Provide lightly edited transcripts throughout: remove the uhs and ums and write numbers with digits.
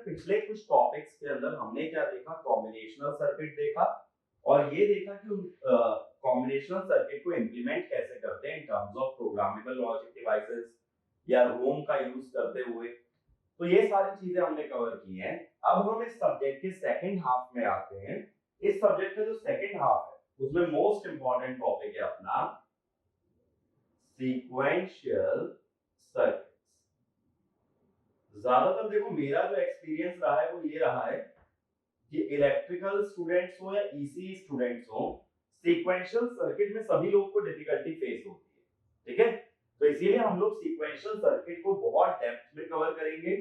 पिछले कुछ टॉपिक्स के अंदर हमने क्या देखा, कॉम्बिनेशनल सर्किट देखा और ये देखा कि कॉम्बिनेशनल सर्किट को इम्प्लीमेंट कैसे करते हैं in terms of programmable logic devices या रोम का यूज करते हुए। तो ये सारी चीजें हमने कवर की हैं। अब हम इस सब्जेक्ट के सेकंड हाफ में आते हैं। इस सब्जेक्ट का जो सेकंड हाफ है उसमें मोस्ट इंपॉर्टेंट टॉपिक है अपना सीक्वेंशियल सर्किट। ज्यादातर देखो मेरा जो एक्सपीरियंस रहा है वो ये रहा है कि इलेक्ट्रिकल स्टूडेंट्स हो या ईसी स्टूडेंट्स हो, सीक्वेंशियल सर्किट में सभी लोग को डिफिकल्टी फेस होती है। ठीक है, तो इसीलिए हम लोग सीक्वेंशियल सर्किट को बहुत डेप्थ में कवर करेंगे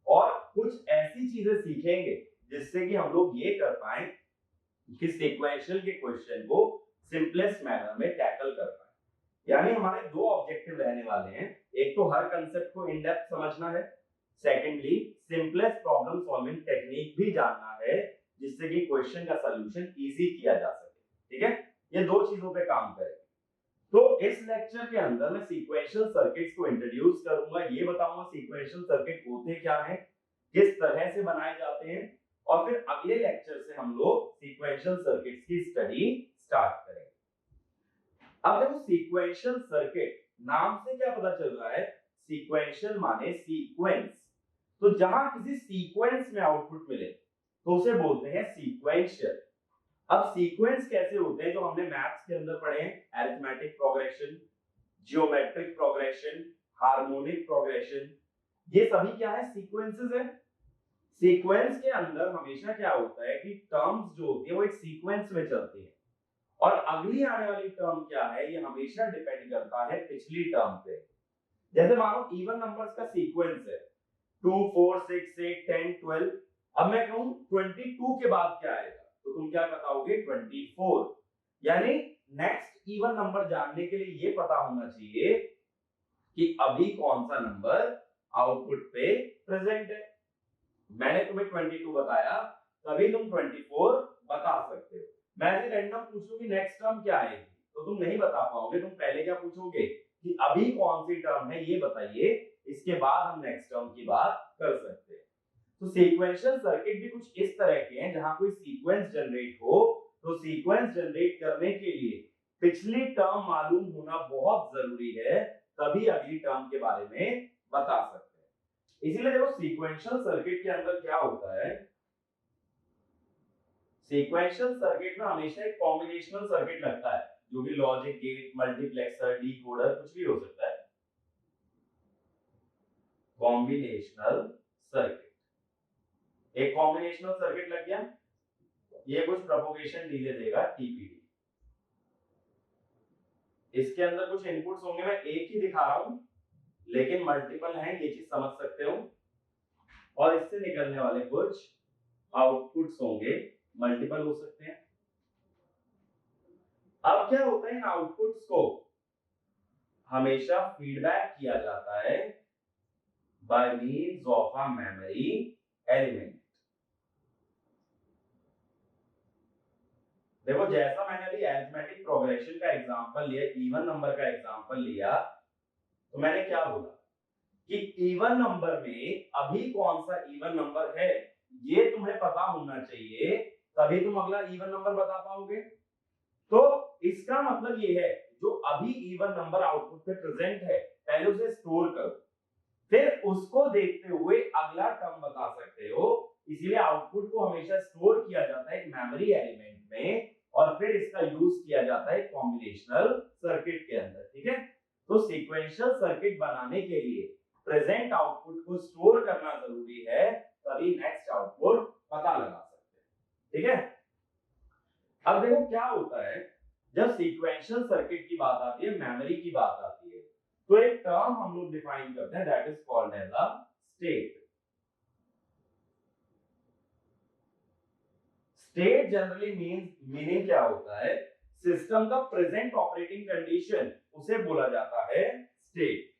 और कुछ ऐसी चीजें सीखेंगे जिससे कि हम लोग ये कर पाए कि सीक्वेंशियल के क्वेश्चन को सिंपलेस्ट मैनर में टैकल कर पाए। यानी हमारे दो ऑब्जेक्टिव रहने वाले हैं, एक तो हर कंसेप्ट को इन डेप्थ समझना है, secondly simplest problem solving technique भी जानना है जिससे कि क्वेश्चन का सॉल्यूशन इजी किया जा सके। ठीक है, ये दो चीजों पे काम करेंगे। तो इस लेक्चर के अंदर मैं सीक्वेंशियल सर्किट्स को इंट्रोड्यूस करूंगा, ये बताऊंगा सीक्वेंशियल सर्किट होते क्या हैं, किस तरह से बनाए जाते हैं और फिर अगले लेक्चर से हम लोग सीक्वेंशियल सर्किट्स की स्टडी स्टार्ट करेंगे। अब देखो सीक्वेंशियल सर्किट नाम से क्या पता चल रहा है, सीक्वेंशियल माने सीक्वेंस। तो जहां किसी सीक्वेंस में आउटपुट मिले तो उसे बोलते हैं सीक्वेंशियल। अब सीक्वेंस कैसे होते हैं जो हमने मैथ्स के अंदर पढ़े हैं, arithmetic progression, geometric progression, harmonic progression, ये सभी क्या है, सीक्वेंसेस है। सीक्वेंस के अंदर हमेशा क्या होता है कि टर्म्स जो होती है वो एक सीक्वेंस में चलती है और अगली आने वाली टर्म क्या है ये हमेशा डिपेंड करता है पिछली टर्म पे। जैसे मानो इवन नंबर्स का सीक्वेंस है 2 4 6 8 10 12, अब मैं कहूं 22 के बाद क्या आएगा तो तुम क्या बताओगे 24। यानी नेक्स्ट इवन नंबर जानने के लिए ये पता होना चाहिए कि अभी कौन सा नंबर आउटपुट पे प्रेजेंट है। मैंने तुम्हें 22 बताया तभी तुम 24 बता सकते हो। मैं ऐसे रैंडम पूछूं कि नेक्स्ट टर्म क्या आएगी तो तुम नहीं बता पाओगे, तुम पहले क्या पूछोगे कि अभी कौन सी टर्म है ये बताइए, इसके बाद हम नेक्स्ट टर्म की बात कर सकते हैं। तो सीक्वेंशियल सर्किट भी कुछ इस तरह के हैं जहां कोई सीक्वेंस जनरेट हो तो सीक्वेंस जनरेट करने के लिए पिछली टर्म मालूम होना बहुत जरूरी है, तभी अगली टर्म के बारे में बता सकते हैं। इसीलिए देखो सीक्वेंशियल सर्किट के अंदर क्या होता है, सीक्वेंशियल सर्किट में हमेशा एक कॉम्बिनेशनल सर्किट लगता है जो भी लॉजिक गेट, मल्टीप्लेक्सर, डिकोडर कुछ भी हो सकता है। कॉम्बिनेशनल सर्किट, एक कॉम्बिनेशनल सर्किट लग गया, ये कुछ प्रोपगेशन डिले देगा टीपीडी। इसके अंदर कुछ इनपुट्स होंगे, मैं एक ही दिखा रहा हूं लेकिन मल्टीपल हैं, ये चीज समझ सकते हो, और इससे निकलने वाले कुछ आउटपुट्स होंगे, मल्टीपल हो सकते हैं। अब क्या होता है, इन आउटपुट्स को हमेशा फीडबैक किया जाता है by means of a memory element. देखो जैसा मैंने अभी अरिथमेटिक प्रोग्रेशन का एग्जांपल लिया, इवन नंबर का एग्जांपल लिया, तो मैंने क्या बोला कि इवन नंबर में अभी कौन सा इवन नंबर है ये तुम्हें पता होना चाहिए, तभी तुम अगला इवन नंबर बता पाओगे। तो इसका मतलब ये है जो अभी इवन नंबर आउटपुट पे प्रेजेंट है पहले उसे स्टोर करो, फिर उसको देखते हुए अगला टर्म बता सकते हो। इसीलिए आउटपुट को हमेशा स्टोर किया जाता है एक मेमोरी एलिमेंट में और फिर इसका यूज किया जाता है कॉम्बिनेशनल सर्किट के अंदर। ठीक है, तो सीक्वेंशियल सर्किट बनाने के लिए प्रेजेंट आउटपुट को स्टोर करना जरूरी है, तभी नेक्स्ट आउटपुट पता लगा सकते हैं। ठीक है, अब देखो क्या होता है जब सीक्वेंशियल सर्किट की बात आती है, मेमोरी की बात आती है, तो एक टर्म हम लोग डिफाइन करते हैं that is called as a state. State generally meaning क्या होता है, सिस्टम का प्रेजेंट ऑपरेटिंग कंडीशन, उसे बोला जाता है स्टेट,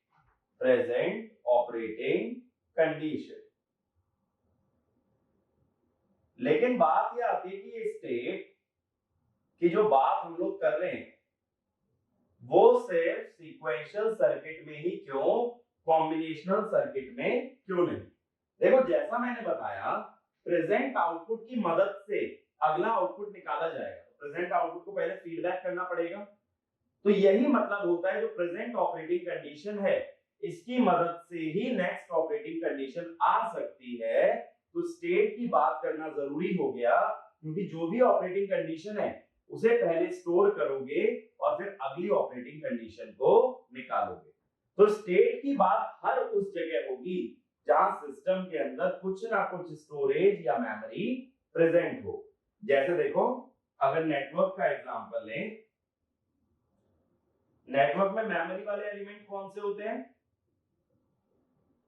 प्रेजेंट ऑपरेटिंग कंडीशन। लेकिन बात यह आती है कि ये स्टेट की जो बात हम लोग कर रहे हैं वो सिर्फ सीक्वेंशियल सर्किट में ही क्यों, कॉम्बिनेशनल सर्किट में क्यों नहीं। देखो जैसा मैंने बताया, प्रेजेंट आउटपुट की मदद से अगला आउटपुट निकाला जाएगा। प्रेजेंट आउटपुट को पहले फीडबैक करना पड़ेगा, तो यही मतलब होता है जो प्रेजेंट ऑपरेटिंग कंडीशन है इसकी मदद से ही नेक्स्ट ऑपरेटिंग कंडीशन आ सकती है। तो स्टेट की बात करना जरूरी हो गया, क्योंकि जो भी ऑपरेटिंग कंडीशन है उसे पहले स्टोर करोगे और फिर अगली ऑपरेटिंग कंडीशन को निकालोगे। तो स्टेट की बात हर उस जगह होगी जहां सिस्टम के अंदर कुछ ना कुछ स्टोरेज या मेमोरी प्रेजेंट हो। जैसे देखो, अगर नेटवर्क का एग्जांपल लें, नेटवर्क में मेमोरी वाले एलिमेंट कौन से होते हैं?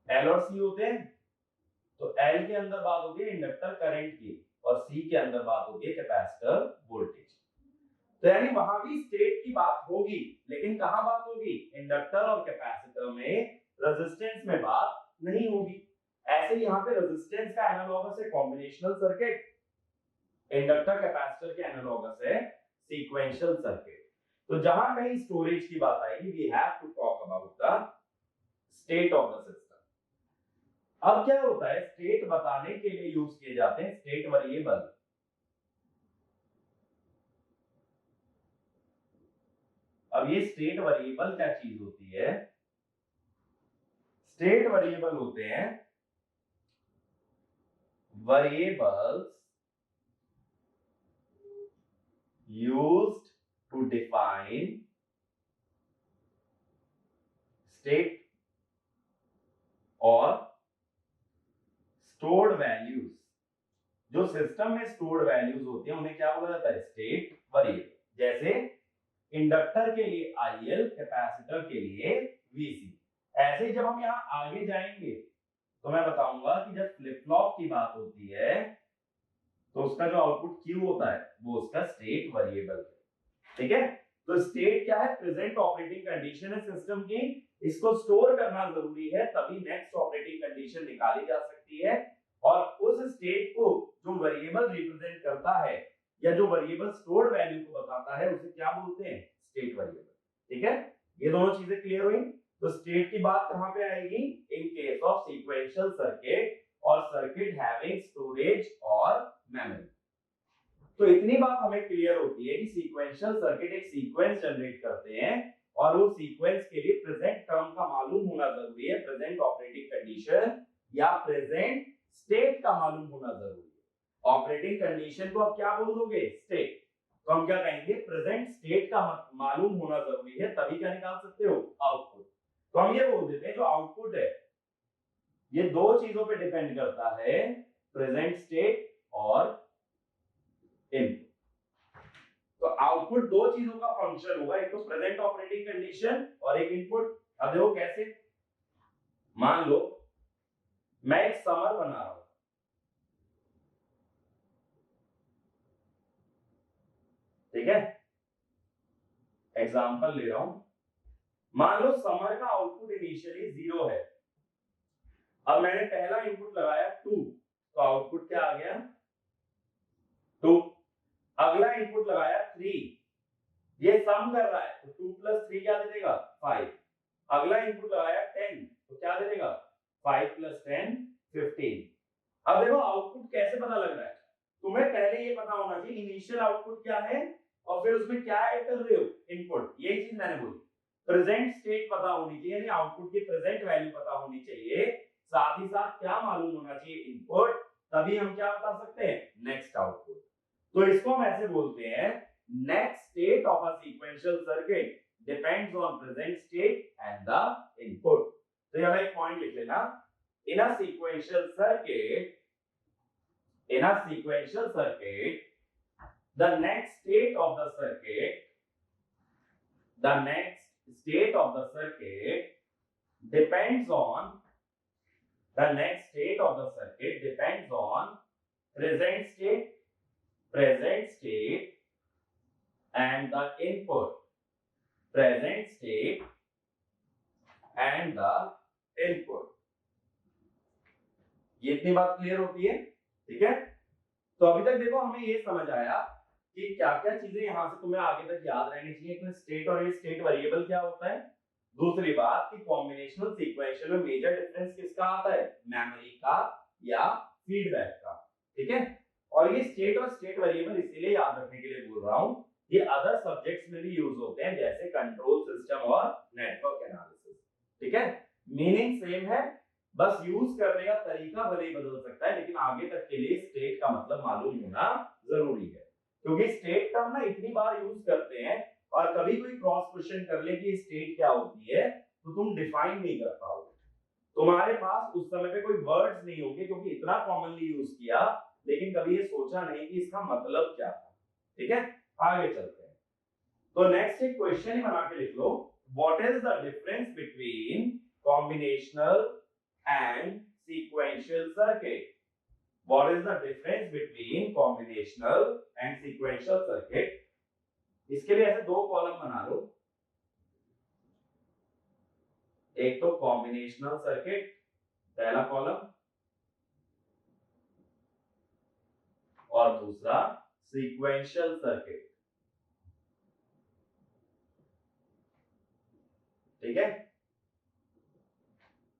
एल और सी होते हैं। तो एल के अंदर बात होगी इंडक्टर करंट की और सी के अंदर बात होगी कैपेसिटर वोल्टेज। तो यानी वहां भी स्टेट की बात होगी, लेकिन कहां बात होगी? इंडक्टर और कैपेसिटर में, रेजिस्टेंस में बात नहीं होगी। ऐसे यहाँ पे रेजिस्टेंस का एनालॉगस है कॉम्बिनेशनल सर्किट, इंडक्टर कैपेसिटर के एनालॉगस है सीक्वेंशियल सर्किट। तो जहां कहीं स्टोरेज की बात आएगी, we have to talk about the state of the system. अब क्या होता है, स्टेट बताने के लिए यूज किए जाते हैं स्टेट वेरिएबल। अब ये स्टेट वेरिएबल क्या चीज होती है? स्टेट वेरिएबल होते हैं variables used to define state और stored values। जो सिस्टम में स्टोर्ड वैल्यूज होती हैं उन्हें क्या बोला जाता है? State variable. जैसे इंडक्टर के लिए IL, कैपेसिटर के लिए VC। ऐसे जब हम यहाँ आगे जाएंगे तो मैं बताऊंगा कि जब फ्लिप फ्लॉप की बात होती है तो उसका जो आउटपुट Q होता है वो उसका स्टेट वेरिएबल है। ठीक है, तो स्टेट क्या है? प्रेजेंट ऑपरेटिंग कंडीशन है सिस्टम की, इसको स्टोर करना जरूरी है, तभी नेक्स्ट ऑपरेटिंग कंडीशन निकाली जा सकती है। और उस स्टेट को जो वेरिएबल रिप्रेजेंट करता है या जो वेरिएबल स्टोर्ड वैल्यू को बताता है उसे क्या बोलते हैं? State variable. ठीक है, ये दोनों चीजें क्लियर हुई। तो स्टेट की बात कहां पे आएगी? इन केस ऑफ सीक्वेंशियल सर्किट और सर्किट हैविंग स्टोरेज और मेमोरी। तो इतनी बात हमें क्लियर होती है कि सीक्वेंशियल सर्किट एक सीक्वेंस जनरेट करते हैं और वो सीक्वेंस के लिए प्रेजेंट टर्म का मालूम होना जरूरी है, प्रेजेंट ऑपरेटिंग कंडीशन या प्रेजेंट स्टेट का मालूम होना जरूरी है। ऑपरेटिंग कंडीशन को आप क्या बोल दोगे? स्टेट। तो हम क्या कहेंगे? प्रेजेंट स्टेट का मालूम होना जरूरी है, तभी क्या निकाल सकते हो? आउटपुट। तो हम ये बोल देते हैं जो आउटपुट है ये दो चीजों पे डिपेंड करता है, प्रेजेंट स्टेट और इनपुट। तो आउटपुट दो चीजों का फंक्शन होगा, एक तो प्रेजेंट ऑपरेटिंग कंडीशन और एक इनपुट। अब देखो कैसे, मान लो मैं एक समर बना रहा हूं, ठीक है, एग्जांपल ले रहा हूं। मान लो समर का आउटपुट इनिशियली 0 है। अब मैंने पहला इनपुट लगाया 2, तो आउटपुट क्या आ गया? 2। अगला इनपुट लगाया 3, ये सम कर रहा है तो 2 + 3 क्या दे देगा? 5। अगला इनपुट लगाया 10, तो क्या दे देगा? 5 + 10 15। अब देखो आउटपुट कैसे पता लग रहा है? तुम्हें पहले ये पता होना चाहिए इनिशियल आउटपुट क्या है और फिर उसमें क्या ऐड कर रहे हो? इनपुट। यही चीज मैंने बोली, प्रेजेंट स्टेट पता होनी चाहिए, यानी आउटपुट की प्रेजेंट वैल्यू पता होनी चाहिए, साथ ही साथ क्या मालूम होना चाहिए? इनपुट। तभी हम क्या बता सकते हैं? Next output. तो इसको हम ऐसे बोलते हैं, next state of a sequential circuit depends on present state and the input. तो यहां एक पॉइंट लिख लेना, in a sequential circuit, the next state of the circuit depends on present state and the input, present state and the input। ये इतनी बात clear होती है? ठीक है, तो अभी तक देखो हमें ये समझ आया कि क्या क्या चीजें यहां से तुम्हें आगे तक याद रहनी चाहिए कि स्टेट और ये स्टेट वेरिएबल क्या होता है, दूसरी बात कि कॉम्बिनेशनल सीक्वेंशियल में मेजर डिफरेंस किसका आता है, मेमोरी का या फीडबैक का, ठीक है। और ये स्टेट और स्टेट वेरिएबल इसीलिए याद रखने के लिए बोल रहा हूं, ये अदर सब्जेक्ट्स में भी यूज होते हैं जैसे कंट्रोल सिस्टम और नेटवर्क एनालिसिस, ठीक है। मीनिंग सेम है, बस यूज करने का तरीका भले ही बदल सकता है, लेकिन आगे तक के लिए स्टेट का मतलब मालूम होना जरूरी है, क्योंकि स्टेट टर्म ना इतनी बार यूज करते हैं और कभी कोई क्रॉस क्वेश्चन कर ले कि स्टेट क्या होती है तो तुम डिफाइन नहीं कर पाओगे, तुम्हारे पास उस समय पे कोई वर्ड्स नहीं होंगे क्योंकि इतना कॉमनली यूज किया, लेकिन कभी ये सोचा नहीं कि इसका मतलब क्या था, ठीक है। आगे चलते हैं, तो नेक्स्ट एक क्वेश्चन ही बना के लिख लो, what is the difference between combinational and sequential circuit, what is the difference between combinational and sequential circuit. इसके लिए ऐसे दो कॉलम बना लो, एक तो कॉम्बिनेशनल सर्किट पहला कॉलम और दूसरा सीक्वेंशियल सर्किट, ठीक है।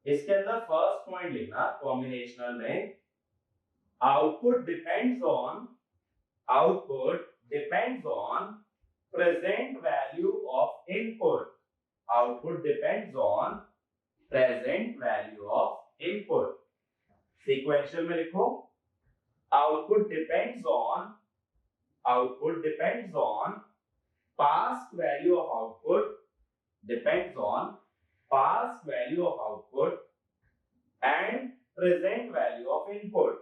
इसके अंदर फर्स्ट पॉइंट लिखना, कॉम्बिनेशनल में output depends on present value of input, output depends on present value of input। sequential में लिखो output depends on past value of output, depends on past value of output and present value of input,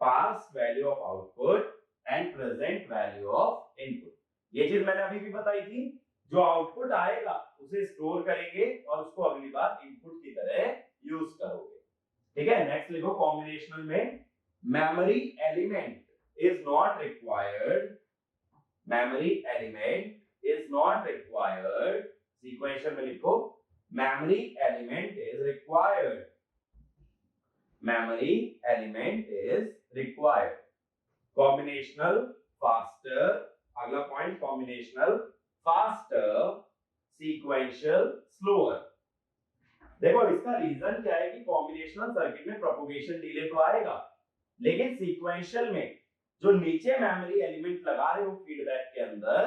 past value of output and present value of input। ये चीज मैंने अभी भी बताई थी, जो आउटपुट आएगा उसे स्टोर करेंगे और उसको अगली बार इनपुट की तरह यूज करोगे, ठीक है। नेक्स्ट लिखो कॉम्बिनेशनल में memory element is not required, memory element is not required, sequential में लिखो memory element is required, memory element is required। combinational faster, अगला point combinational faster, sequential slower। देखो इसका रीजन क्या है कि कॉम्बिनेशनल सर्किट में प्रोपगेशन डिले तो आएगा, लेकिन सीक्वेंशियल में जो नीचे मेमोरी एलिमेंट लगा रहे हो फीडबैक के अंदर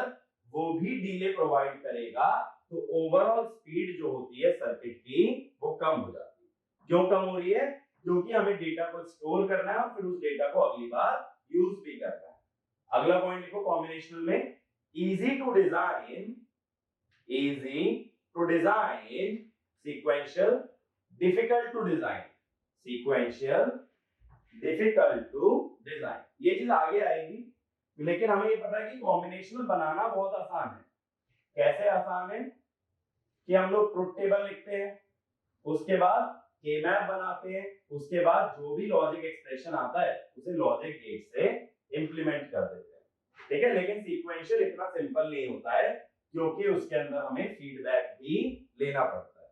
वो भी डिले प्रोवाइड करेगा, तो ओवरऑल स्पीड जो होती है सर्किट की वो कम हो जाती है। क्यों कम हो रही है, क्योंकि हमें डेटा को स्टोर करना है और फिर उस डेटा को अगली बार यूज भी करना है। अगला पॉइंट लिखो कॉम्बिनेशनल में easy to design sequential, difficult to design sequential, difficult to design. ये चीज आगे आएगी, लेकिन हमें ये पता है कि कॉम्बिनेशनल बनाना बहुत आसान है। कैसे आसान है कि हम लोग ट्रुथ टेबल लिखते हैं, उसके बाद के मैप बनाते हैं, उसके बाद जो भी लॉजिक एक्सप्रेशन आता है उसे लॉजिक गेट से इंप्लीमेंट कर देते हैं, ठीक है। लेकिन सीक्वेंशियल इतना सिंपल नहीं होता है क्योंकि उसके अंदर हमें फीडबैक भी लेना पड़ता है।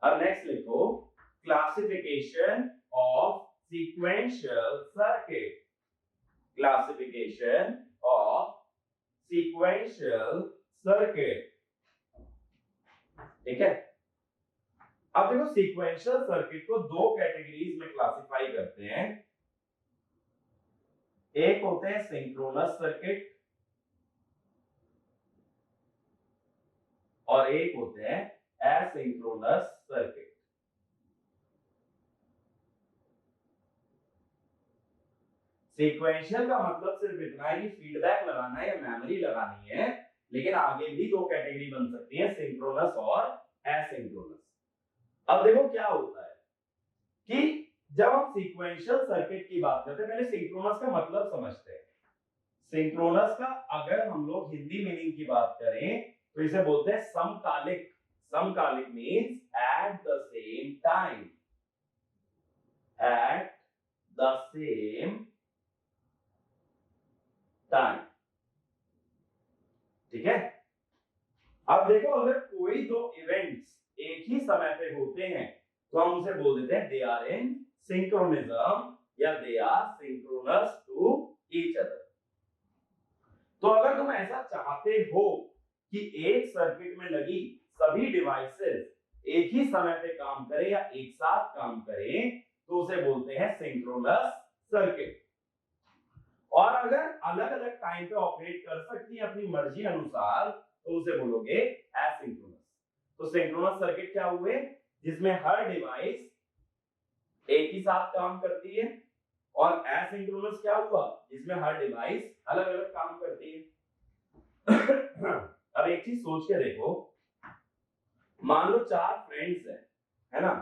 अब नेक्स्ट लिखो classification of sequential circuit, classification of sequential circuit, ठीक है। अब देखो सीक्वेंशियल सर्किट को दो कैटेगरीज में क्लासिफाई करते हैं, एक होते हैं सिंक्रोनस सर्किट और एक होते हैं एसिंक्रोनस सर्किट। सीक्वेंशियल का मतलब सिर्फ इतना है कि फीडबैक लगाना है या मेमोरी लगानी है, लेकिन आगे भी दो कैटेगरी बन सकती है, सिंक्रोनस और एसिंक्रोनस। अब देखो क्या होता है कि जब हम सीक्वेंशियल सर्किट की बात करते हैं, पहले सिंक्रोनस का मतलब समझते हैं। सिंक्रोनस का अगर हम लोग हिंदी मीनिंग की बात करें तो इसे बोलते हैं समकालिक। समकालिक means at the same time, at the same time, ठीक है। अब देखो अगर कोई दो इवेंट्स एक ही समय पे होते हैं तो हम उसे बोल देते हैं दे आर इन सिंक्रोनिज्म या they are synchronous to each other. तो अगर तुम ऐसा चाहते हो कि एक सर्किट में लगी सभी डिवाइसेस एक ही समय पे काम करें या एक साथ काम करें तो उसे बोलते हैं सिंक्रोनस सर्किट। और अगर अलग अलग टाइम पे ऑपरेट कर सकती है अपनी मर्जी अनुसार तो उसे बोलोगे एसिंक्रोनस। तो सिंक्रोनस सर्किट क्या हुए, जिसमें हर डिवाइस एक ही साथ काम करती है, और एसिंक्रोनस क्या हुआ, जिसमें हर डिवाइस अलग अलग काम करती है। अब एक चीज सोच के देखो, मान लो 4 फ्रेंड्स हैं, है ना,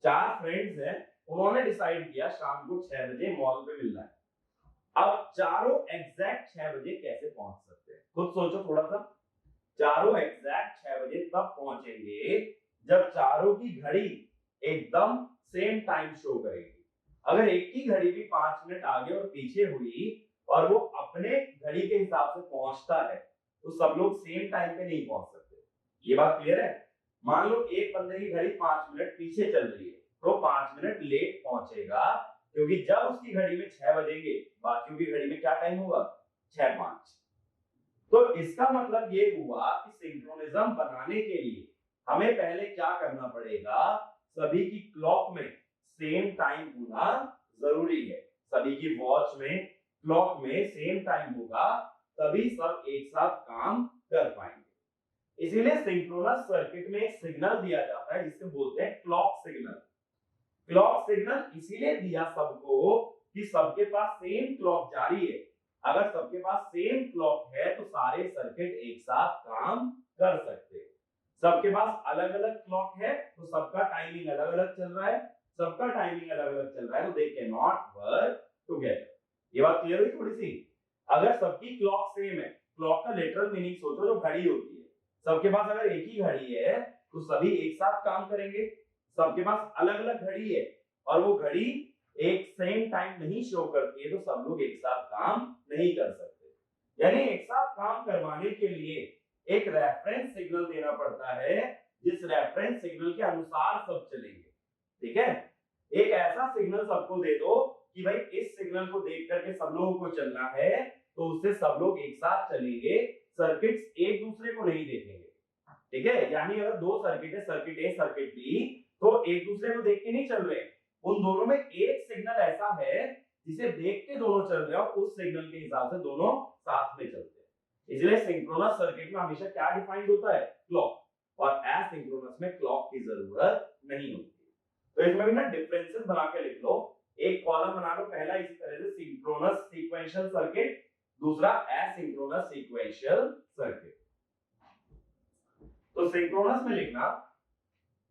4 फ्रेंड्स हैं, उन्होंने डिसाइड किया शाम को 6 बजे मॉल पे मिलना है। अब चारों एग्जैक्ट 6 बजे कैसे पहुंच सकते हैं, खुद सोचो थोड़ा सा। चारों एग्जैक्ट 6 बजे तब पहुंचेंगे जब चारों की घड़ी एकदम सेम टाइम शो करेगी। अगर एक की घड़ी भी 5 मिनट आगे और पीछे हुई और वो अपने घड़ी के हिसाब से पहुंचता है तो सब लोग सेम टाइम पे नहीं पहुंच सकते। ये बात क्लियर है। मान लो एक बंदे की घड़ी 5 मिनट पीछे चल रही है तो 5 मिनट लेट पहुंचेगा, क्योंकि जब उसकी घड़ी में 6 बजेंगे बाकियों की घड़ी में क्या टाइम होगा, 6:05। तो इसका मतलब ये हुआ कि सिंक्रोनिज्म बनाने के लिए हमें पहले क्या करना पड़ेगा, सभी की क्लॉक में सेम टाइम होना जरूरी है। सभी की वॉच में, क्लॉक में सेम टाइम होगा, तभी सब एक साथ काम कर पाएंगे। इसीलिए सिंक्रोनस सर्किट में एक सिग्नल दिया जाता है जिसे बोलते हैं क्लॉक सिग्नल। क्लॉक सिग्नल इसीलिए दिया सबको कि सबके पास सेम क्लॉक जारी है। अगर सबके पास सेम क्लॉक है तो सारे सर्किट एक साथ काम कर सकते हैं। सबके पास अलग अलग क्लॉक है तो सबका टाइमिंग अलग अलग चल रहा है, सबका टाइमिंग अलग अलग चल रहा है तो they can not work together. ये बात क्लियर हुई थोड़ी सी। अगर सबकी क्लॉक सेम है, क्लॉक का लिटरल मीनिंग सोचो जो घड़ी होती है, सबके पास अगर एक ही घड़ी है तो सभी एक साथ काम करेंगे। सबके पास अलग अलग घड़ी है और वो घड़ी एक सेम टाइम नहीं शो करती है तो सब लोग एक साथ काम नहीं कर सकते। यानी एक साथ काम करवाने के लिए एक रेफरेंस सिग्नल देना पड़ता है, जिस रेफरेंस सिग्नल के अनुसार सब चलेंगे। ठीक है, एक ऐसा सिग्नल सबको दे दो कि भाई इस सिग्नल को देख करके सब लोगों को चलना है तो उससे सब लोग एक साथ चलेंगे, सर्किट्स एक दूसरे को नहीं देखेंगे। ठीक है, यानी अगर 2 सर्किट है, सर्किट ए सर्किट बी, तो एक दूसरे को देख के नहीं चल रहे, उन दोनों में एक सिग्नल ऐसा है जिसे देख के दोनों चल रहे हैं और उस सिग्नल के हिसाब से दोनों साथ में चलते हैं। इसलिए सिंक्रोनस सर्किट में हमेशा क्या डिफाइंड होता है, क्लॉक, और एसिंक्रोनस में क्लॉक की जरूरत नहीं होती। तो इसमें भी ना डिफरेंसेस बना के लिख लो, एक कॉलम बना लो, पहला इसी तरह से सिंक्रोनस सीक्वेंशियल सर्किट, दूसरा एसिंक्रोनस सीक्वेंशियल सर्किट। तो सिंक्रोनस में लिखना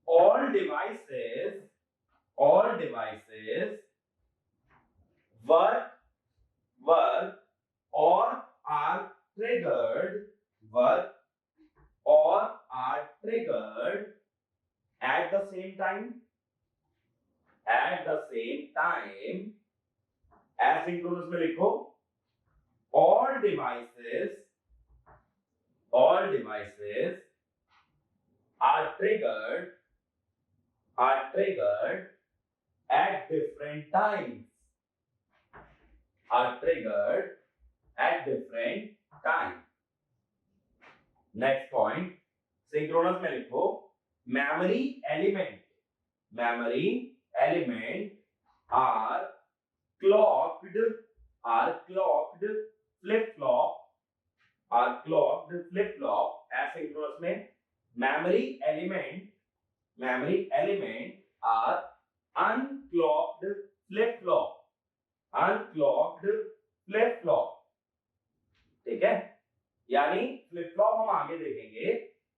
all devices work or are triggered at the same time asynchronous में लिखो all devices are triggered at different times, Next point, synchronous में लिखो memory element are clocked flip flop asynchronous में memory element are unclocked flip flop। ठीक है, यानी flip flop हम आगे देखेंगे,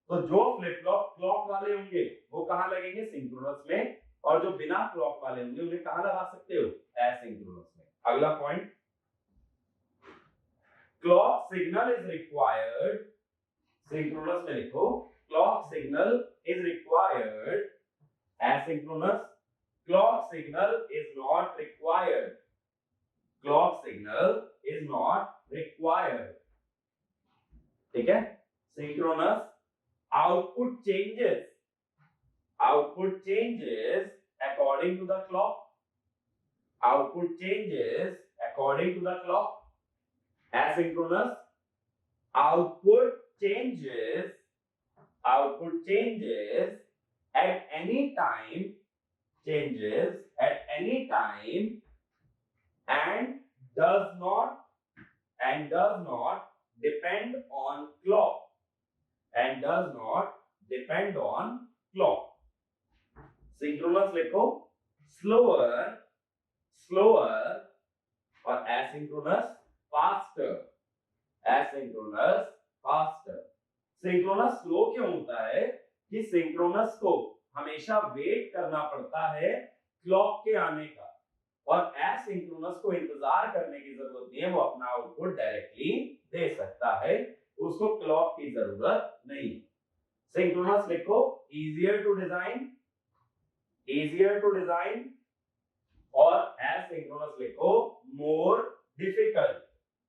तो जो फ्लिप फ्लॉप क्लॉक वाले होंगे वो कहां लगेंगे, सिंक्रोनस में, और जो बिना क्लॉक वाले होंगे उन्हें कहां लगा सकते हो, एसिंक्रोनस में। अगला point, clock signal is required, synchronous में लिखो clock signal is required, asynchronous clock signal is not required, ठीक है। synchronous output changes according to the clock, asynchronous output changes output changes at any time, changes at any time and does not depend on clock, and does not depend on clock. Synchronous लिखो, slower, slower, और asynchronous faster, asynchronous faster. Synchronous slow क्यों होता है कि synchronous को हमेशा wait करना पड़ता है क्लॉक के आने का, और एसिंक्रोनस को इंतजार करने की जरूरत नहीं है, वो अपना आउटपुट डायरेक्टली दे सकता है, उसको क्लॉक की जरूरत नहीं। सिंक्रोनस लिखो, easier to design, easier to design, और asynchronous लिखो more difficult,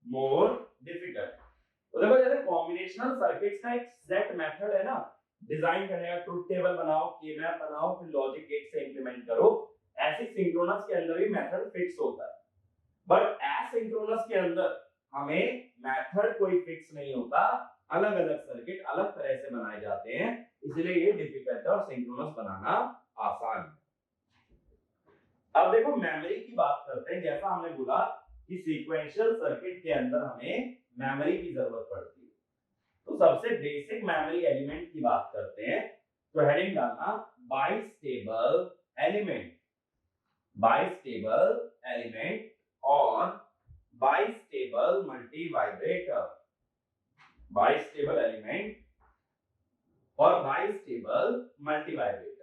more difficult। तो देखो जैसे कॉम्बिनेशनल सर्किट्स का एक सेट मेथड है ना डिजाइन करने का, ट्रुथ टेबल बनाओ, के मैप बनाओ, फिर लॉजिक गेट से इंप्लीमेंट करो, ऐसे सिंक्रोनस के अंदर भी मेथड फिक्स होता है। बट एसिंक्रोनस के अंदर हमें मेथड कोई फिक्स नहीं होता, अलग अलग सर्किट अलग तरह से बनाए जाते हैं, इसलिए ये डिफिकल्ट है और सिंक्रोनस बनाना आसान है। अब देखो मेमोरी की बात करते हैं। जैसा हमने बोला कि सीक्वेंशियल सर्किट के अंदर हमें मेमोरी की जरूरत पड़ती है, तो सबसे बेसिक मेमोरी एलिमेंट की बात करते हैं। तो हेडिंग डालना बाइस्टेबल एलिमेंट, बाइस्टेबल एलिमेंट और bistable multi vibrator, bistable element और बाइस्टेबल मल्टी वाइब्रेटर।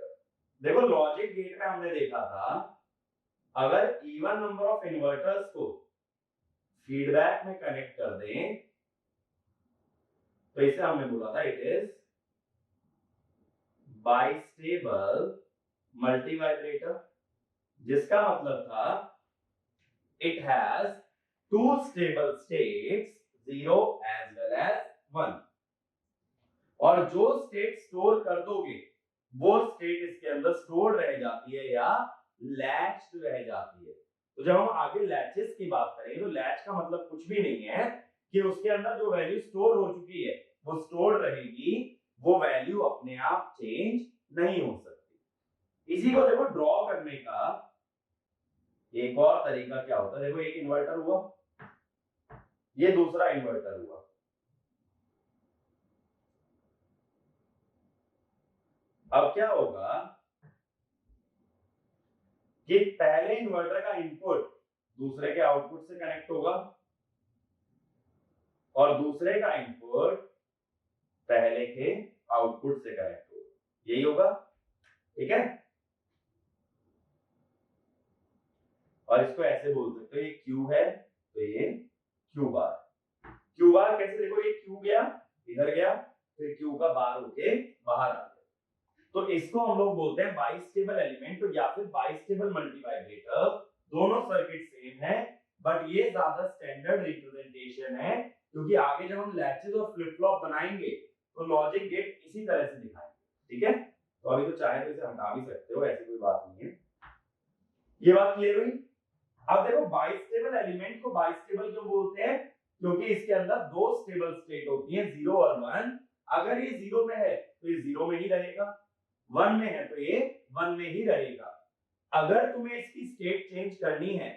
देखो लॉजिक गेट में हमने देखा था अगर इवन नंबर ऑफ इन्वर्टर्स को फीडबैक में कनेक्ट कर दें तो इसे हमने बोला था it is bistable multi vibrator, जिसका मतलब था it has two stable states, 0 as well as 1, और जो स्टेट स्टोर कर दोगे वो स्टेट इसके अंदर स्टोर रह जाती है या लैच्ड रह जाती है। तो जब हम आगे लैचेस की बात करेंगे तो लैच का मतलब कुछ भी नहीं है कि उसके अंदर जो वैल्यू स्टोर हो चुकी है वो स्टोर रहेगी, वो वैल्यू अपने आप चेंज नहीं हो सकती। इसी को देखो ड्रॉ करने का एक और तरीका क्या होता है। देखो एक इन्वर्टर हुआ, ये दूसरा इन्वर्टर हुआ, अब क्या होगा कि पहले इन्वर्टर का इनपुट दूसरे के आउटपुट से कनेक्ट होगा और दूसरे का इनपुट पहले के आउटपुट से कनेक्ट होगा, यही होगा, ठीक है। और इसको ऐसे बोल सकते हो, ये Q है तो ये Q बार। Q बार कैसे, देखो ये Q गया इधर गया, फिर Q का बार होके बाहर आ गया, तो इसको हम लोग बोलते हैं बाइस्टेबल एलिमेंट या फिर बाइस्टेबल मल्टी वाइब्रेटर। दोनों सर्किट सेम है बट ये ज्यादा स्टैंडर्ड रिप्रेजेंटेशन है, क्योंकि आगे जब हम लैचेस और फ्लिप फ्लॉप बनाएंगे तो लॉजिक गेट इसी तरह से दिखाएंगे, ठीक है। तो अभी तो चाहे तो इसे हटा भी सकते हो, ऐसी कोई बात नहीं है। ये बात क्लियर हुई। अब देखो बाइस्टेबल एलिमेंट को बाइस्टेबल क्यों बोलते हैं, क्योंकि इसके अंदर दो स्टेबल स्टेट होती है, 0 और 1। अगर ये 0 में है तो ये 0 में ही रहेगा, 1 में है तो ये 1 में ही रहेगा। अगर तुम्हें इसकी स्टेट चेंज करनी है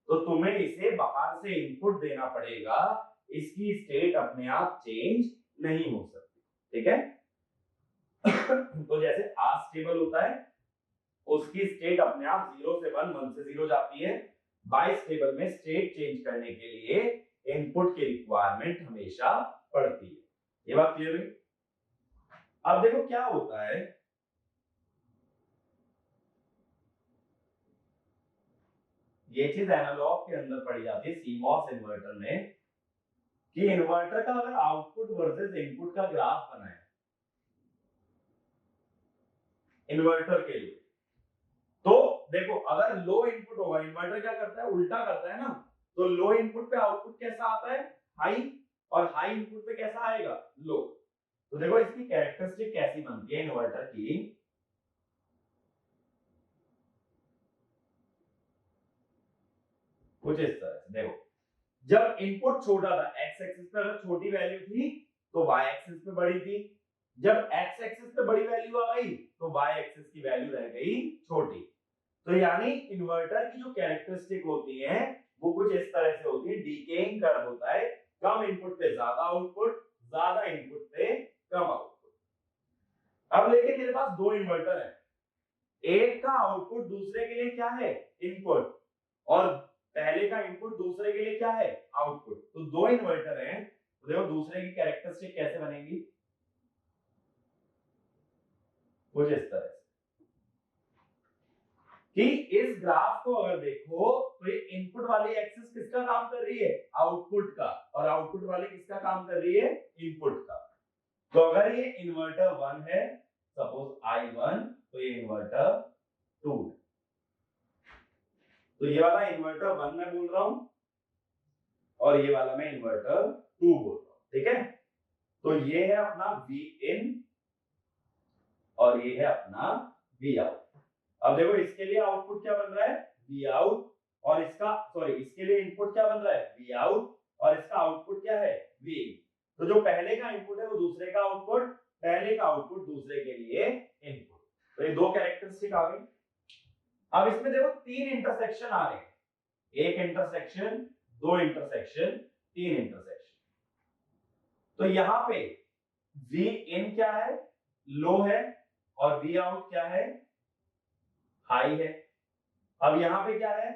तो तुम्हें इसे बाहर से इनपुट देना पड़ेगा, इसकी स्टेट अपने आप चेंज नहीं हो सकती, ठीक है। तो जैसे अस्टेबल होता है उसकी स्टेट अपने आप 0 से 1, 1 से 0 जाती है। बाइस्टेबल में स्टेट चेंज करने के लिए इनपुट की रिक्वायरमेंट हमेशा पड़ती है, ये बात क्लियर हुई। अब देखो क्या होता है, ये चीज एनालॉग के अंदर पड़ी जाती है सीमॉस इन्वर्टर में, कि इन्वर्टर का अगर आउटपुट वर्सेस इनपुट का ग्राफ बनाए इन्वर्टर के लिए, तो देखो अगर लो इनपुट होगा, इन्वर्टर क्या करता है उल्टा करता है ना, तो लो इनपुट पे आउटपुट कैसा आता है हाई, और हाई इनपुट पे कैसा आएगा लो। तो देखो इसकी कैरेक्टरिस्टिक कैसी बनती है इन्वर्टर की, कुछ इस तरह से। देखो जब इनपुट छोटा था, एक्स एक्सिस पे अगर छोटी वैल्यू थी तो वाई एक्सिस पे बड़ी थी, जब x एक्सिस पे बड़ी वैल्यू आ गई तो y एक्सिस की वैल्यू रह गई छोटी। तो यानी इन्वर्टर की जो कैरेक्टरिस्टिक होती है वो कुछ इस तरह से होती है, डीकेइंग कर्व होता है, कम इनपुट पे ज्यादा आउटपुट, ज्यादा इनपुट पे कम आउटपुट। अब लेकिन मेरे पास दो इन्वर्टर है, एक का आउटपुट दूसरे के लिए क्या है, इनपुट, और पहले का इनपुट दूसरे के लिए क्या है, आउटपुट। तो दो इन्वर्टर हैं, तो देखो दूसरे की कैरेक्टरिस्टिक कैसे बनेगी, कुछ इस तरह से कि इस ग्राफ को अगर देखो तो ये इनपुट वाली एक्सिस किसका काम कर रही है, आउटपुट का, और आउटपुट वाली किसका काम कर रही है, इनपुट का। तो अगर ये इन्वर्टर 1 है, सपोज I1, तो ये इन्वर्टर 2 है। तो ये वाला इन्वर्टर 1 मैं बोल रहा हूं और ये वाला मैं इन्वर्टर 2 बोल रहा हूं, ठीक है। तो ये है अपना Vin और ये है अपना Vout। अब देखो इसके लिए आउटपुट क्या बन रहा है, Vout, और इसका सॉरी इसके लिए इनपुट क्या बन रहा है, Vout, और इसका आउटपुट क्या है, Vin। तो जो पहले का इनपुट है वो दूसरे का आउटपुट, पहले का आउटपुट दूसरे के लिए इनपुट। तो ये दो कैरेक्टरिस्टिक आ गई। अब इसमें देखो तीन इंटरसेक्शन आ रहे हैं, एक इंटरसेक्शन, दो इंटरसेक्शन, तीन इंटरसेक्शन। तो यहां पे Vin क्या है, लो है, और Vout क्या है, हाई है। अब यहां पे क्या है,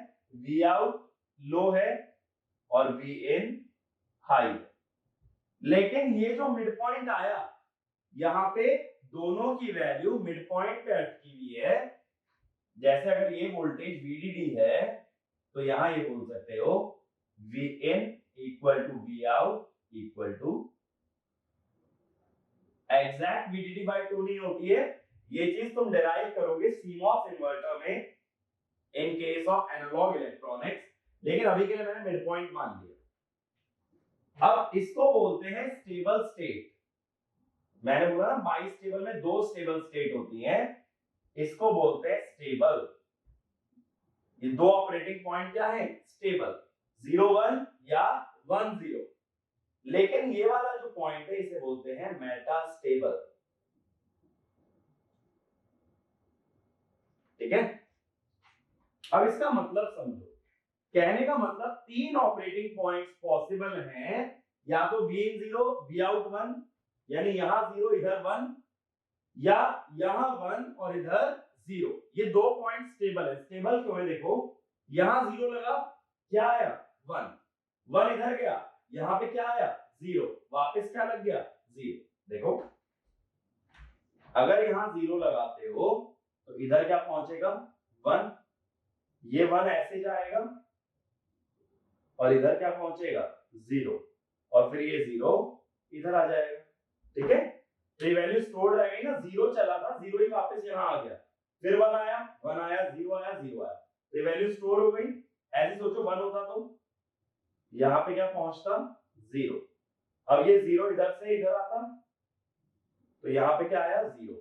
Vout लो है और Vin हाई है। लेकिन ये जो मिड पॉइंट आया, यहां पे दोनों की वैल्यू मिड पॉइंट पे अटकी हुई है। जैसे अगर ये वोल्टेज VDD है तो यहां ये बोल सकते हो Vin equal to Vout equal to, exact VDD by 2 नहीं होती है, ये चीज तुम डिराइव करोगे CMOS इन्वर्टर में in case of analogue electronics, लेकिन अभी के लिए मैंने मिड पॉइंट मान लिया। अब इसको बोलते हैं स्टेबल स्टेट। मैंने बोला ना बाई स्टेबल में दो स्टेबल स्टेट होती हैं, इसको बोलते हैं स्टेबल। ये दो ऑपरेटिंग पॉइंट क्या है, स्टेबल, 0 1 या 1 0। लेकिन ये वाला जो पॉइंट है इसे बोलते हैं मेटास्टेबल, ठीक है। अब इसका मतलब समझो, कहने का मतलब तीन ऑपरेटिंग पॉइंट्स पॉसिबल हैं, या तो Vin 0 Vout 1, यानी यहां 0 इधर 1, या यहां 1 और इधर 0। ये दो पॉइंट स्टेबल है। स्टेबल क्यों है, देखो यहां 0 लगा, क्या आया, 1, 1 इधर गया, यहां पे क्या आया, 0, वापस क्या लग गया, 0। देखो अगर यहां 0 लगाते हो तो इधर क्या पहुंचेगा, 1, ये 1 ऐसे जाएगा और इधर क्या पहुंचेगा, 0, और फिर ये 0 इधर आ जाएगा, ठीक है। तो ये वैल्यू स्टोर्ड रह गई ना, 0 चला था, 0 ही वापस यहां आ गया, फिर 1 आया, 1 आया, 0 आया, 0 आया, तो ये वैल्यू स्टोर हो गई। ऐसे सोचो 1 होता तो यहां पे क्या पहुंचता, 0। अब ये 0 इधर से इधर आता तो यहां पे क्या आया, 0,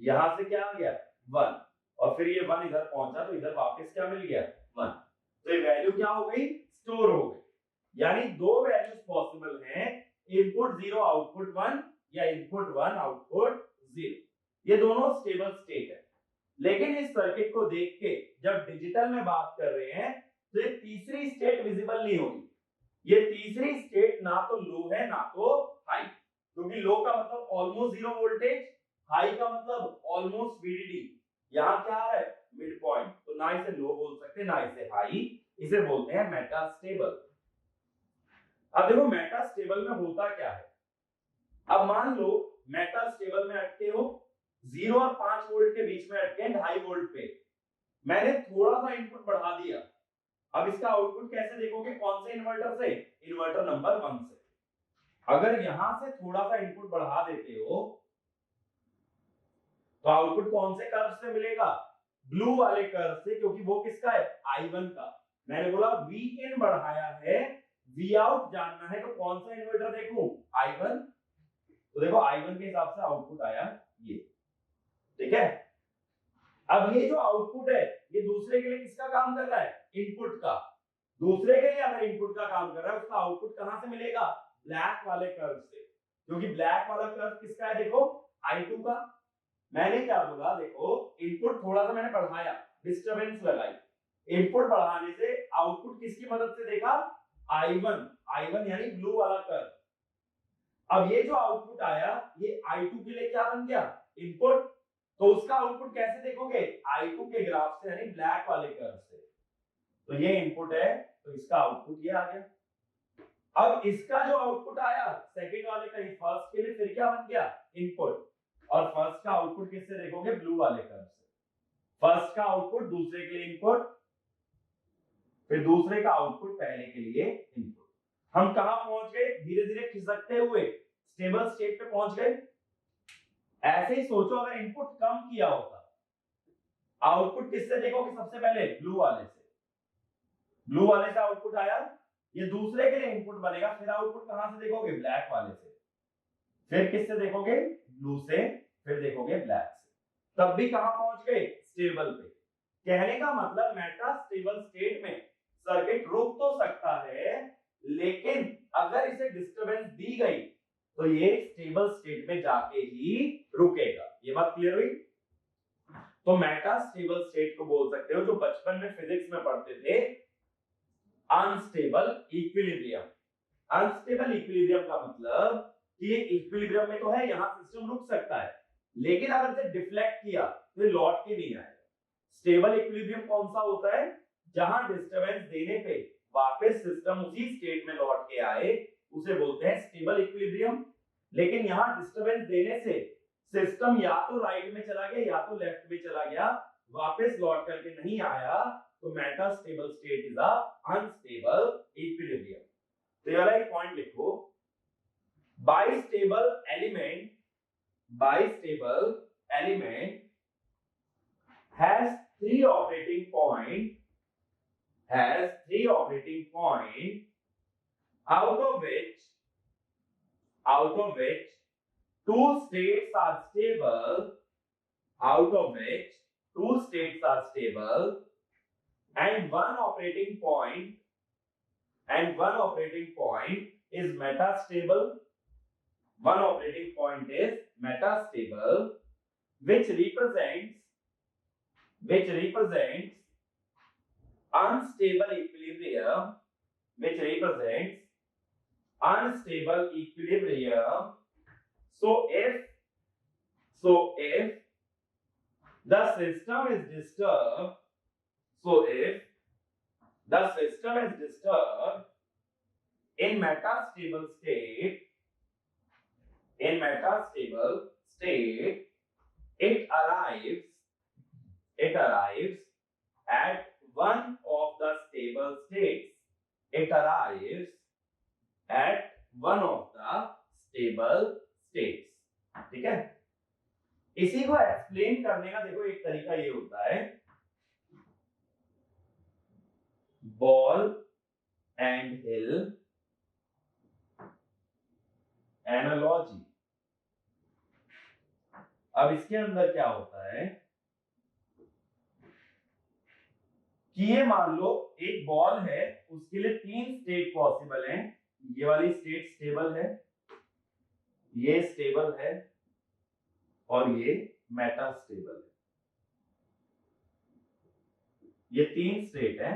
यहां से क्या आ गया, 1, और फिर ये 1 इधर पहुंचा तो इधर वापस क्या मिल गया, 1। तो ये वैल्यू क्या हो गई, स्टोर हो गई। यानी दो वैल्यूज पॉसिबल हैं, इनपुट 0 आउटपुट 1, या इनपुट 1 आउटपुट 0। ये दोनों स्टेबल स्टेट है। लेकिन इस सर्किट को देख के जब डिजिटल में बात कर रहे हैं तो ये तीसरी स्टेट विजिबल नहीं होगी। ये तीसरी स्टेट ना तो लो है ना तो हाई, क्योंकि लो का मतलब ऑलमोस्ट 0 वोल्टेज, हाई का मतलब ऑलमोस्ट VDD। यहां क्या आ रहा है, मिड पॉइंट, तो ना इसे लो बोल सकते ना इसे हाई, इसे बोलते हैं मेटास्टेबल। अब देखो मेटास्टेबल में होता क्या है, अब मान लो मेटास्टेबल में अटके हो, 0 और 5 वोल्ट के बीच में अटके 2.5 वोल्ट पे, मैंने थोड़ा सा इनपुट बढ़ा दिया। अब इसका आउटपुट कैसे देखोगे, कौन से इन्वर्टर से, इन्वर्टर नंबर 1 से। अगर यहां से थोड़ा सा इनपुट बढ़ा देते हो तो आउटपुट कौन से कर्व से मिलेगा, ब्लू वाले कर्व से, क्योंकि वो किसका है, I1 का। मैंने बोला Vin बढ़ाया है, Vout जानना है, तो कौन सा इन्वर्टर देखूं, I1। तो देखो I1 के हिसाब से आउटपुट आया ये, ठीक है। अब ये जो आउटपुट है ये दूसरे के लिए किसका काम कर रहा है, इनपुट का। दूसरे के लिए अगर इनपुट का काम कर रहा है उसका आउटपुट कहां से मिलेगा, ब्लैक वाले कर्व से, क्योंकि ब्लैक वाला कर्व किसका है, देखो I2 का। मैंने क्या बोला, देखो इनपुट थोड़ा सा मैंने बढ़ाया, डिस्टरबेंस लगाई, इनपुट बढ़ाने से आउटपुट किसकी मदद से देखा, I1 यानी ब्लू वाला कर्व। अब ये जो आउटपुट आया ये I2 के लिए क्या बन गया, इनपुट। तो उसका आउटपुट कैसे देखोगे, I2 के ग्राफ से यानी ब्लैक वाले कर्व से। तो ये इनपुट है, तो इसका आउटपुट ये आ गया। अब इसका जो आउटपुट आया सेकंड वाले का, फर्स्ट के लिए फिर क्या बन गया, इनपुट। और फर्स्ट का आउटपुट किससे देखोगे, ब्लू वाले कर्व से। फर्स्ट का आउटपुट दूसरे के लिए इनपुट, फिर दूसरे का आउटपुट पहले के लिए इनपुट। हम कहां पहुंच गए, धीरे धीरे खिसकते हुए स्टेबल स्टेट पे पहुंच गए। ऐसे ही सोचो, अगर इनपुट कम किया होता, आउटपुट किससे देखोगे सबसे पहले, ब्लू वाले से। ब्लू वाले से आउटपुट आया, ये दूसरे के लिए इनपुट बनेगा, फिर आउटपुट कहां से देखोगे, ब्लैक वाले से। फिर किससे देखोगे, ब्लू से, फिर देखोगे ब्लैक से। तब भी कहां पहुंच गए, स्टेबल पे। कहने का मतलब मेटा स्टेबल स्टेट में सर्किट रुक तो सकता है, लेकिन अगर इसे डिस्टरबेंस दी गई तो ये स्टेबल स्टेट में जाके ही रुकेगा। ये बात क्लियर हुई। तो मेटा स्टेबल स्टेट को बोल सकते हो, जो बचपन में फिजिक्स में पढ़ते थे, अनस्टेबल इक्विलिब्रियम। अनस्टेबल इक्विलिब्रियम का मतलब कि ये इक्विलिब्रियम में तो है, यहां सिस्टम रुक सकता है, लेकिन अगर इसे डिफ्लेक्ट किया तो ये लौट के नहीं आएगा। स्टेबल इक्विलिब्रियम कौन सा होता है, जहां डिस्टरबेंस देने पे वापस सिस्टम उसी स्टेट में लौट के आए, उसे बोलते हैं स्टेबल इक्विलिब्रियम। लेकिन यहां डिस्टरबेंस देने से सिस्टम या तो राइट में चला गया या तो लेफ्ट में चला गया, वापस लौट करके नहीं आया, तो Meta stable state is a unstable equilibrium. तो ये वाला एक पॉइंट लिखो, bistable element has three operating point, out of which two states are stable, and one operating point is metastable. One operating point is metastable, which represents unstable equilibrium, So if the system is disturbed, in metastable state, it arrives at one of the stable states. ठीक है। इसी को explain करने का देखो एक तरीका ये होता है, बॉल एंड हिल एनालॉजी। अब इसके अंदर क्या होता है कि ये मान लो एक बॉल है, उसके लिए तीन स्टेट पॉसिबल हैं। ये वाली स्टेट स्टेबल है, ये स्टेबल है, और ये मेटास्टेबल है। ये तीन स्टेट है।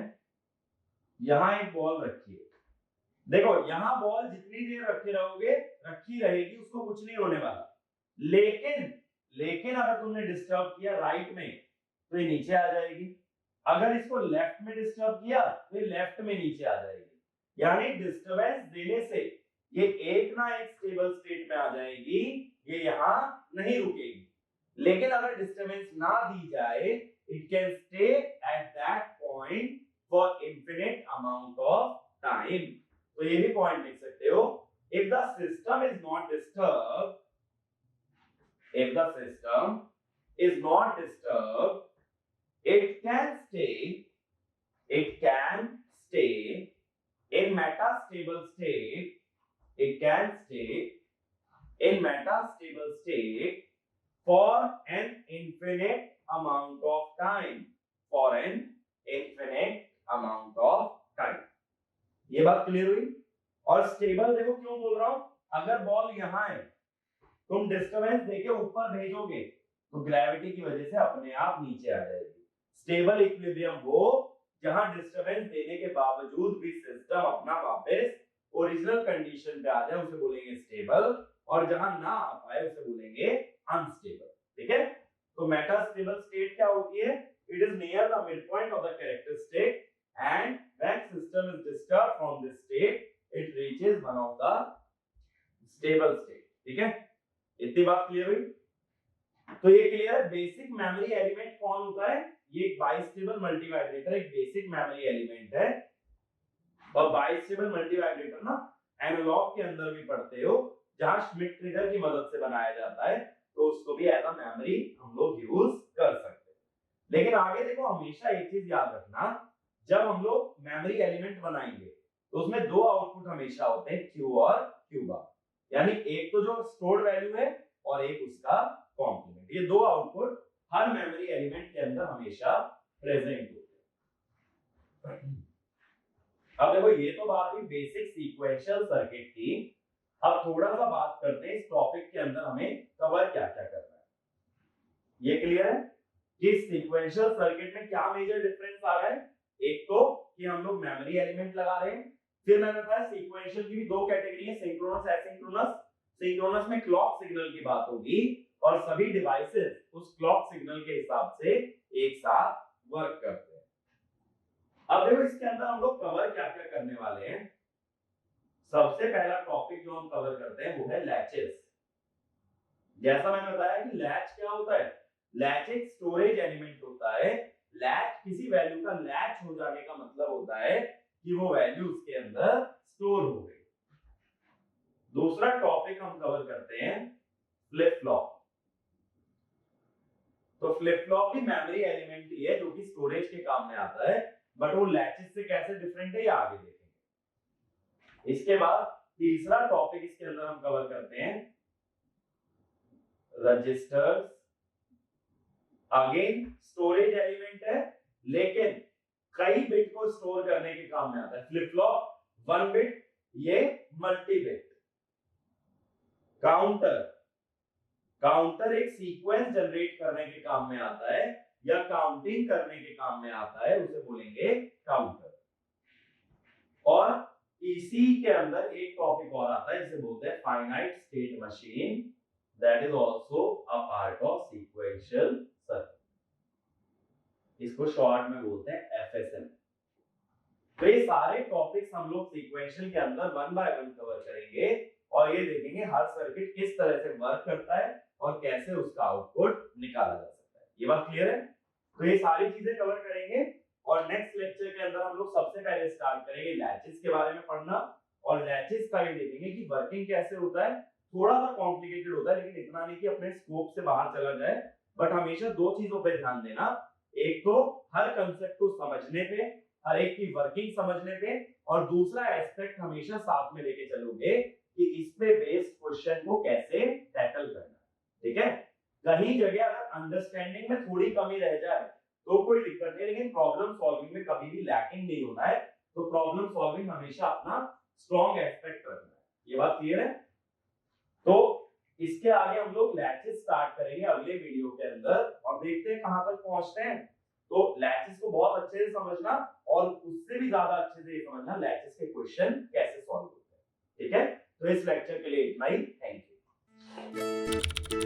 यहां एक बॉल रखिए, देखो यहां बॉल जितनी देर रखे रहोगे रखी रहेगी, उसको कुछ नहीं होने वाला। लेकिन अगर तुमने डिस्टर्ब किया राइट में तो ये नीचे आ जाएगी, अगर इसको लेफ्ट में डिस्टर्ब किया तो ये लेफ्ट में नीचे आ जाएगी। यानी डिस्टरबेंस देने से ये एक ना एक स्टेबल स्टेट में आ जाएगी, ये यहां नहीं रुकेगी। लेकिन अगर डिस्टरबेंस ना दी जाए, it can stay at that point for infinite amount of time. तो ये भी पॉइंट लिख सकते हो, if the system is not disturbed, it can stay in metastable state for an infinite amount of time, ये बात क्लियर हुई। और स्टेबल देखो क्यों बोल रहा हूं, अगर बॉल यहां है तुम डिस्टरबेंस देके ऊपर भेजोगे तो ग्रेविटी की वजह से अपने आप नीचे आ जाएगी। स्टेबल इक्विलिब्रियम वो जहां डिस्टरबेंस देने के बावजूद भी सिस्टम अपना वापस ओरिजिनल कंडीशन पे आ जाए उसे बोलेंगे स्टेबल, और जहां ना आ पाए उसे बोलेंगे अनस्टेबल। ठीक है, तो मेटास्टेबल स्टेट क्या होती है? It is near the mid point of the characteristic and when system is disturbed from this state it reaches one of the stable state. ठीक है, इतनी बात क्लियर हुई? तो ये क्लियर है बेसिक मेमोरी एलिमेंट कौन होता है? ये एक बाइस्टेबल मल्टीवाइब्रेटर एक बेसिक मेमोरी एलिमेंट है। और बाइस्टेबल मल्टीवाइब्रेटर ना एनालॉग के अंदर भी पढ़ते हो, जहां श्मिट ट्रिगर की मदद से बनाया जाता है, तो उसको भी एज अ मेमोरी हम लोग यूज कर सकते हैं। लेकिन आगे देखो, हमेशा एक चीज याद रखना, जब हम लोग मेमोरी एलिमेंट बनाएंगे तो उसमें दो आउटपुट हमेशा होते हैं, क्यू और क्यू बार। यानी एक तो जो स्टोर्ड वैल्यू है और एक उसका कॉम्प्लीमेंट। ये दो आउटपुट हर मेमोरी एलिमेंट के अंदर हमेशा प्रेजेंट होते हैं। अब देखो, ये तो बात हुई बेसिक सीक्वेंशियल सर्किट की। अब थोड़ा सा बात करते हैं इस टॉपिक के अंदर हमें कवर क्या क्या करना है। ये क्लियर है कि सीक्वेंशियल सर्किट में क्या मेजर डिफरेंस आ रहा है? एक तो कि हम लोग मेमोरी एलिमेंट लगा रहे हैं, फिर मैंने बताया सीक्वेंशियल की भी दो कैटेगरी है, सिंक्रोनस एसिंक्रोनस। सिंक्रोनस में क्लॉक सिग्नल की बात होगी और सभी डिवाइसेस उस क्लॉक सिग्नल के हिसाब से एक साथ वर्क करते हैं। अब देखो, इसके अंदर हम लोग कवर क्या क्या करने वाले हैं। सबसे पहला टॉपिक जो हम कवर करते हैं वो है लैचेस। जैसा मैंने बताया कि लैच क्या होता है? लैच एक स्टोरेज एलिमेंट होता है। लैच किसी वैल्यू का लैच हो जाने का मतलब होता है कि वो वैल्यू उसके अंदर स्टोर हो गई। दूसरा टॉपिक हम कवर करते हैं फ्लिप फ्लॉप। तो फ्लिप फ्लॉप भी मेमोरी एलिमेंट ही है जो कि स्टोरेज के काम में आता है, बट वो लैचेस से कैसे डिफरेंट है ये आगे देखेंगे। इसके बाद तीसरा टॉपिक इसके अंदर हम कवर करते हैं रजिस्टर्स। अगेन स्टोरेज एलिमेंट है, लेकिन कई बिट को स्टोर करने के काम में आता है। फ्लिप फ्लॉप 1 बिट, ये मल्टी बिट। काउंटर, काउंटर एक सीक्वेंस जनरेट करने के काम में आता है या काउंटिंग करने के काम में आता है, उसे बोलेंगे काउंटर। और इसी के अंदर एक टॉपिक और आता है जिसे बोलते हैं finite state machine, that is also a part of sequential circuit. इसको शॉर्ट में बोलते हैं एफएसएम। तो ये सारे टॉपिक्स हम लोग सीक्वेंशियल के अंदर वन बाय वन कवर करेंगे और ये देखेंगे हर सर्किट किस तरह से वर्क करता है और कैसे उसका आउटपुट निकाला जा सकता है। ये बात क्लियर है? तो ये सारी चीजें कवर करेंगे और नेक्स्ट लेक्चर के अंदर हम लोग सबसे पहले स्टार्ट करेंगे लैचेस के बारे में पढ़ना, और लैचेस का ये देखेंगे कि वर्किंग कैसे होता है। थोड़ा सा कॉम्प्लिकेटेड होता है, लेकिन इतना नहीं कि अपने स्कोप से बाहर चला जाए। बट हमेशा दो चीजों पे ध्यान देना, एक तो हर कंसेप्ट को समझने पे, हर एक की वर्किंग समझने पे, और दूसरा एस्पेक्ट हमेशा साथ में लेके चलोगे कि इस पे बेस्ड क्वेश्चन को कैसे टैकल करना। ठीक है, कहीं जगह अगर अंडरस्टैंडिंग में थोड़ी कमी रह जाए तो कोई दिक्कत नहीं, लेकिन प्रॉब्लम सॉल्विंग में कभी भी लैकिंग नहीं होना है। तो प्रॉब्लम सॉल्विंग हमेशा अपना स्ट्रॉन्ग एस्पेक्ट रखना है। ये बात क्लियर है? तो इसके आगे हम लोग लैचेस स्टार्ट करेंगे अगले वीडियो के अंदर और देखते हैं कहां तक पहुंचते हैं। तो लैचेस को बहुत अच्छे से समझना और उससे भी ज्यादा अच्छे से ये समझना लैचेस के क्वेश्चन कैसे सॉल्व होते हैं। ठीक है, तो इस लेक्चर के लिए इतना ही। Thank you.